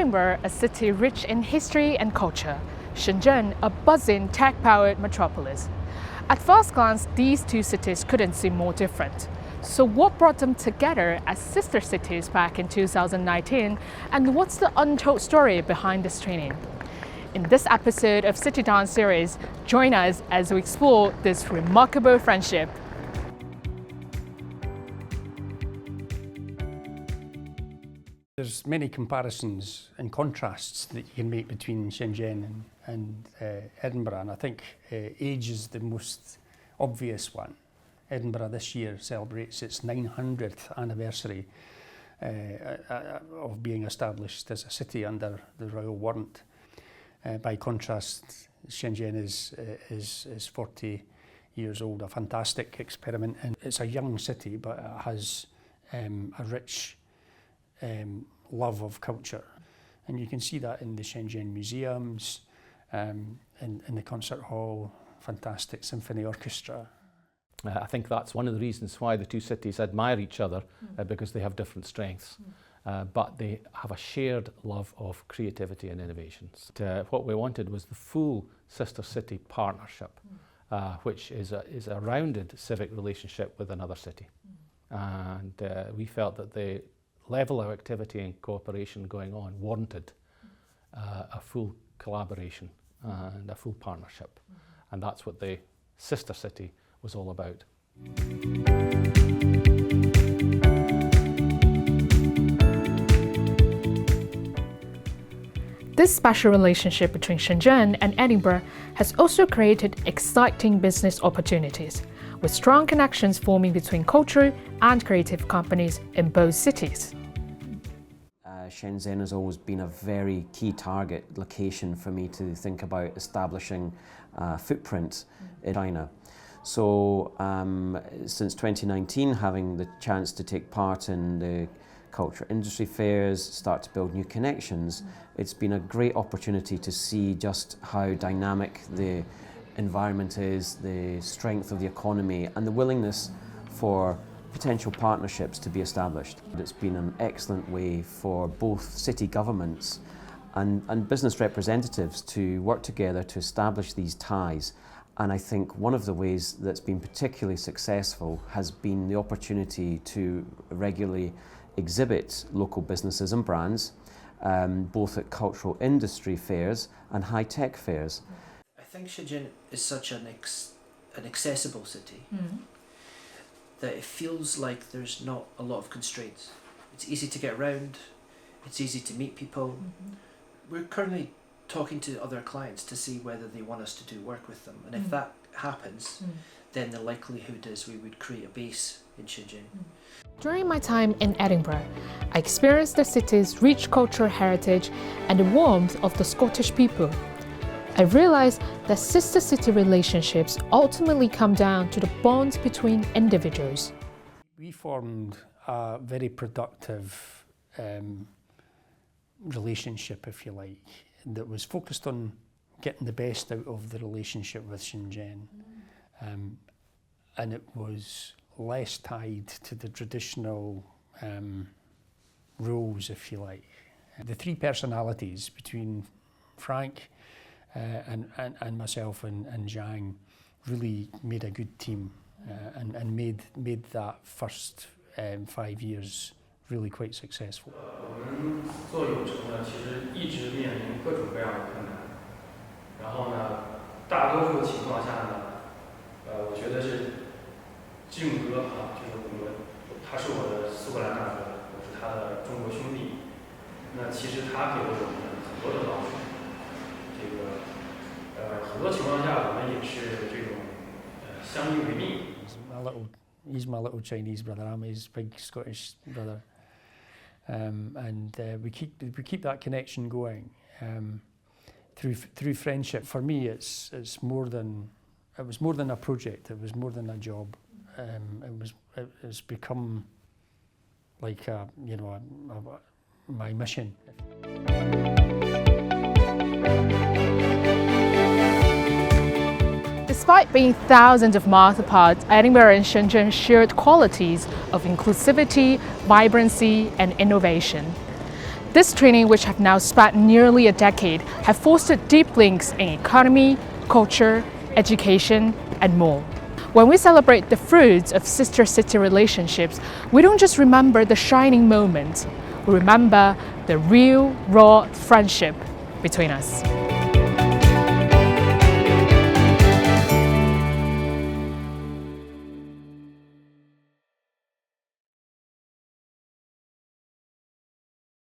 Edinburgh, a city rich in history and culture, Shenzhen, a buzzing tech-powered metropolis. At first glance, these two cities couldn't seem more different. So what brought them together as sister cities back in 2019, and what's the untold story behind this training? In this episode of City Town series, join us as we explore this remarkable friendship. There's many comparisons and contrasts that you can make between Shenzhen and Edinburgh, and I think age is the most obvious one. Edinburgh this year celebrates its 900th anniversary of being established as a city under the royal warrant. By contrast, Shenzhen is 40 years old, a fantastic experiment, and it's a young city, but it has a rich love of culture. And you can see that in the Shenzhen museums, in the concert hall, fantastic symphony orchestra. I think that's one of the reasons why the two cities admire each other, because they have different strengths. But they have a shared love of creativity and innovations. What we wanted was the full sister city partnership, which is a rounded civic relationship with another city. And we felt that the level of activity and cooperation going on warranted a full collaboration and a full partnership. And that's what the sister city was all about. This special relationship between Shenzhen and Edinburgh has also created exciting business opportunities, with strong connections forming between cultural and creative companies in both cities. Shenzhen has always been a very key target location for me to think about establishing a footprint in China. So since 2019, having the chance to take part in the culture industry fairs, start to build new connections, it's been a great opportunity to see just how dynamic the environment is, the strength of the economy, and the willingness for potential partnerships to be established. It's been an excellent way for both city governments and business representatives to work together to establish these ties. And I think one of the ways that's been particularly successful has been the opportunity to regularly exhibit local businesses and brands, both at cultural industry fairs and high-tech fairs. I think Shenzhen is such an accessible city that it feels like there's not a lot of constraints. It's easy to get around, it's easy to meet people. We're currently talking to other clients to see whether they want us to do work with them, and if that happens, then the likelihood is we would create a base in Shenzhen. During my time in Edinburgh, I experienced the city's rich cultural heritage and the warmth of the Scottish people. I realized that sister city relationships ultimately come down to the bonds between individuals. We formed a very productive relationship, if you like, that was focused on getting the best out of the relationship with Shenzhen. And it was less tied to the traditional roles, if you like. The three personalities between Frank and myself and Zhang really made a good team and made that first 5 years really quite successful. 我们做有成呢，其实一直面临各种各样的困难。然后呢，大多数情况下呢，我觉得是靖哥啊，就是他是我的苏格兰大哥，我是他的中国兄弟。那其实他给了我们很多的帮助。这个很多情况下我们也是这种相依为命。He's my little Chinese brother. I'm his big Scottish brother. And we keep that connection going through friendship. For me, it was more than a project. It was more than a job. It's become like my mission. Despite being thousands of miles apart, Edinburgh and Shenzhen shared qualities of inclusivity, vibrancy, and innovation. This training, which have now spanned nearly a decade, have fostered deep links in economy, culture, education, and more. When we celebrate the fruits of sister city relationships, we don't just remember the shining moments, we remember the real, raw friendship between us.